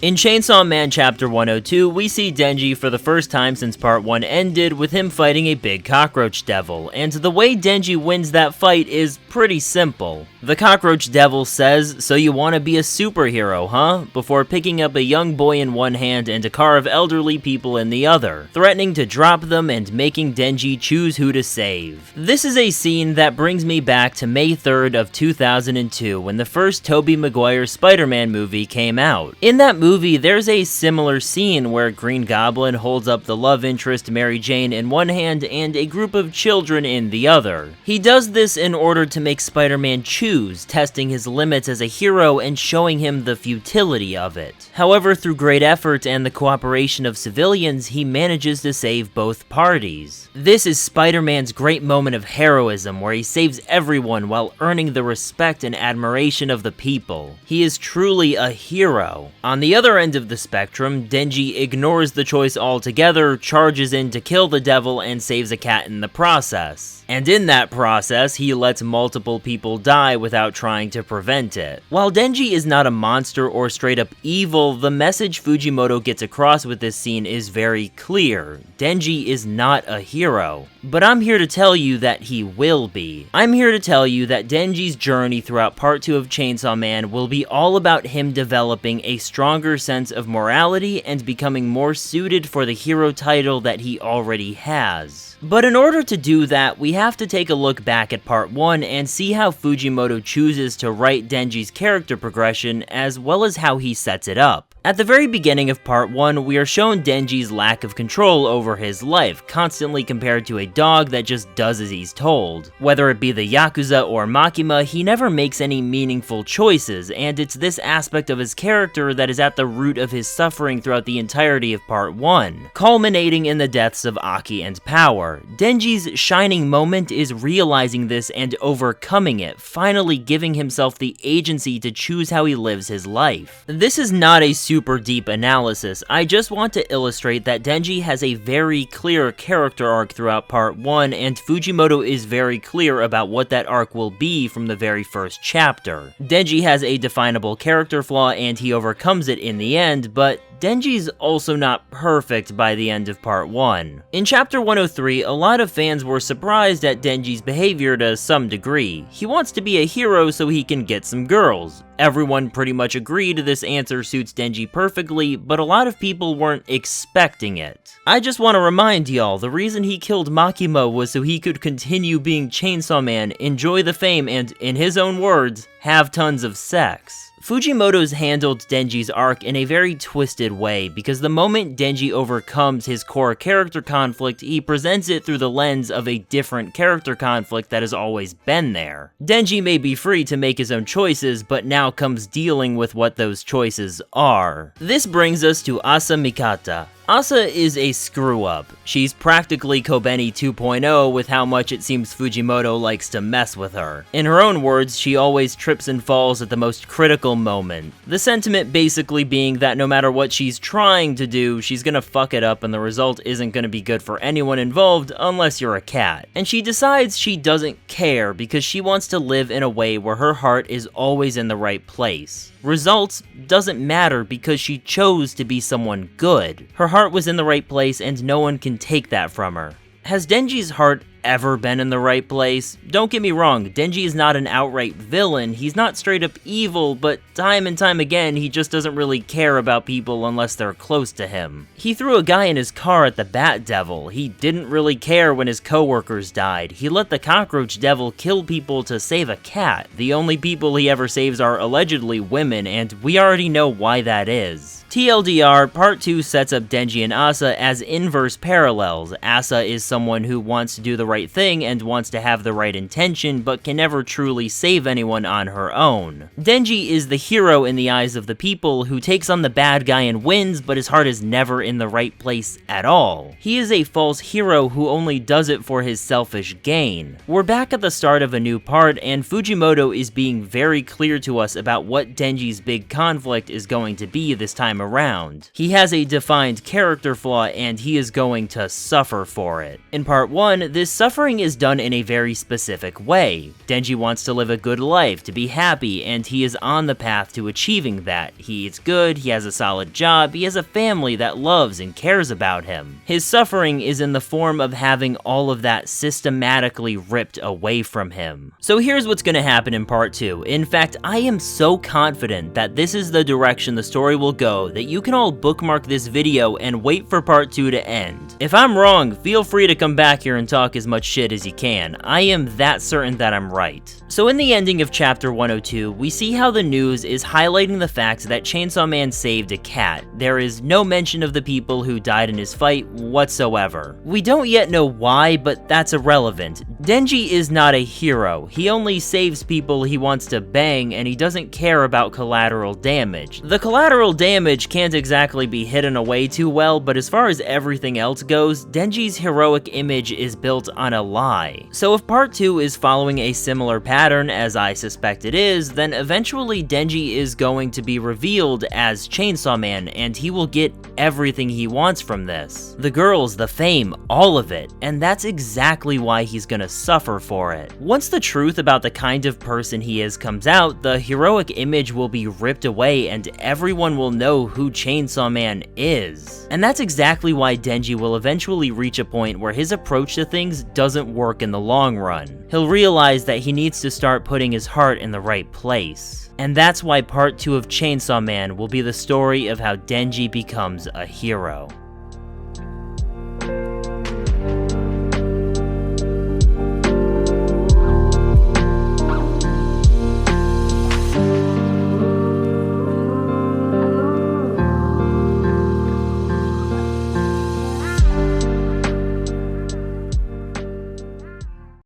In Chainsaw Man Chapter 102, we see Denji for the first time since Part 1 ended with him fighting a big cockroach devil, and the way Denji wins that fight is pretty simple. The cockroach devil says, "So you want to be a superhero, huh?" before picking up a young boy in one hand and a car of elderly people in the other, threatening to drop them and making Denji choose who to save. This is a scene that brings me back to May 3rd of 2002 when the first Tobey Maguire Spider-Man movie came out. In that movie, there's a similar scene where Green Goblin holds up the love interest Mary Jane in one hand and a group of children in the other. He does this in order to make Spider-Man choose, testing his limits as a hero and showing him the futility of it. However, through great effort and the cooperation of civilians, he manages to save both parties. This is Spider-Man's great moment of heroism where he saves everyone while earning the respect and admiration of the people. He is truly a hero. On the other end of the spectrum, Denji ignores the choice altogether, charges in to kill the devil, and saves a cat in the process. And in that process, he lets multiple people die without trying to prevent it. While Denji is not a monster or straight up evil, the message Fujimoto gets across with this scene is very clear. Denji is not a hero. But I'm here to tell you that he will be. I'm here to tell you that Denji's journey throughout Part 2 of Chainsaw Man will be all about him developing a stronger sense of morality and becoming more suited for the hero title that he already has. But in order to do that, we have to take a look back at Part 1 and see how Fujimoto chooses to write Denji's character progression as well as how he sets it up. At the very beginning of Part 1, we are shown Denji's lack of control over his life, constantly compared to a dog that just does as he's told. Whether it be the Yakuza or Makima, he never makes any meaningful choices, and it's this aspect of his character that is at the root of his suffering throughout the entirety of Part 1, culminating in the deaths of Aki and Power. Denji's shining moment is realizing this and overcoming it, finally giving himself the agency to choose how he lives his life. This is not a super deep analysis, I just want to illustrate that Denji has a very clear character arc throughout Part 1, and Fujimoto is very clear about what that arc will be from the very first chapter. Denji has a definable character flaw and he overcomes it in the end, but Denji's also not perfect by the end of Part 1. In Chapter 103, a lot of fans were surprised at Denji's behavior to some degree. He wants to be a hero so he can get some girls. Everyone pretty much agreed this answer suits Denji perfectly, but a lot of people weren't expecting it. I just want to remind y'all, the reason he killed Makima was so he could continue being Chainsaw Man, enjoy the fame, and, in his own words, have tons of sex. Fujimoto's handled Denji's arc in a very twisted way, because the moment Denji overcomes his core character conflict, he presents it through the lens of a different character conflict that has always been there. Denji may be free to make his own choices, but now comes dealing with what those choices are. This brings us to Asa Mikata. Asa is a screw-up. She's practically Kobeni 2.0 with how much it seems Fujimoto likes to mess with her. In her own words, she always trips and falls at the most critical moment. The sentiment basically being that no matter what she's trying to do, she's gonna fuck it up and the result isn't gonna be good for anyone involved unless you're a cat. And she decides she doesn't care because she wants to live in a way where her heart is always in the right place. Results doesn't matter because she chose to be someone good. Her heart was in the right place and no one can take that from her. Has Denji's heart ever been in the right place? Don't get me wrong, Denji is not an outright villain, he's not straight up evil, but time and time again, he just doesn't really care about people unless they're close to him. He threw a guy in his car at the Bat Devil, he didn't really care when his coworkers died, he let the Cockroach Devil kill people to save a cat. The only people he ever saves are allegedly women, and we already know why that is. TLDR, Part 2 sets up Denji and Asa as inverse parallels. Asa is someone who wants to do the right thing and wants to have the right intention, but can never truly save anyone on her own. Denji is the hero in the eyes of the people who takes on the bad guy and wins, but his heart is never in the right place at all. He is a false hero who only does it for his selfish gain. We're back at the start of a new part, and Fujimoto is being very clear to us about what Denji's big conflict is going to be this time time around. He has a defined character flaw and he is going to suffer for it. In part 1, this suffering is done in a very specific way. Denji wants to live a good life, to be happy, and he is on the path to achieving that. He eats good, he has a solid job, he has a family that loves and cares about him. His suffering is in the form of having all of that systematically ripped away from him. So here's what's gonna happen in part 2. In fact, I am so confident that this is the direction the story will go that you can all bookmark this video and wait for part 2 to end. If I'm wrong, feel free to come back here and talk as much shit as you can. I am that certain that I'm right. So in the ending of chapter 102, we see how the news is highlighting the fact that Chainsaw Man saved a cat. There is no mention of the people who died in his fight whatsoever. We don't yet know why, but that's irrelevant. Denji is not a hero. He only saves people he wants to bang, and he doesn't care about collateral damage. The collateral damage can't exactly be hidden away too well, but as far as everything else goes, Denji's heroic image is built on a lie. So if part 2 is following a similar pattern, as I suspect it is, then eventually Denji is going to be revealed as Chainsaw Man, and he will get everything he wants from this. The girls, the fame, all of it, and that's exactly why he's gonna suffer for it. Once the truth about the kind of person he is comes out, the heroic image will be ripped away and everyone will know who Chainsaw Man is. And that's exactly why Denji will eventually reach a point where his approach to things doesn't work in the long run. He'll realize that he needs to start putting his heart in the right place. And that's why part 2 of Chainsaw Man will be the story of how Denji becomes a hero.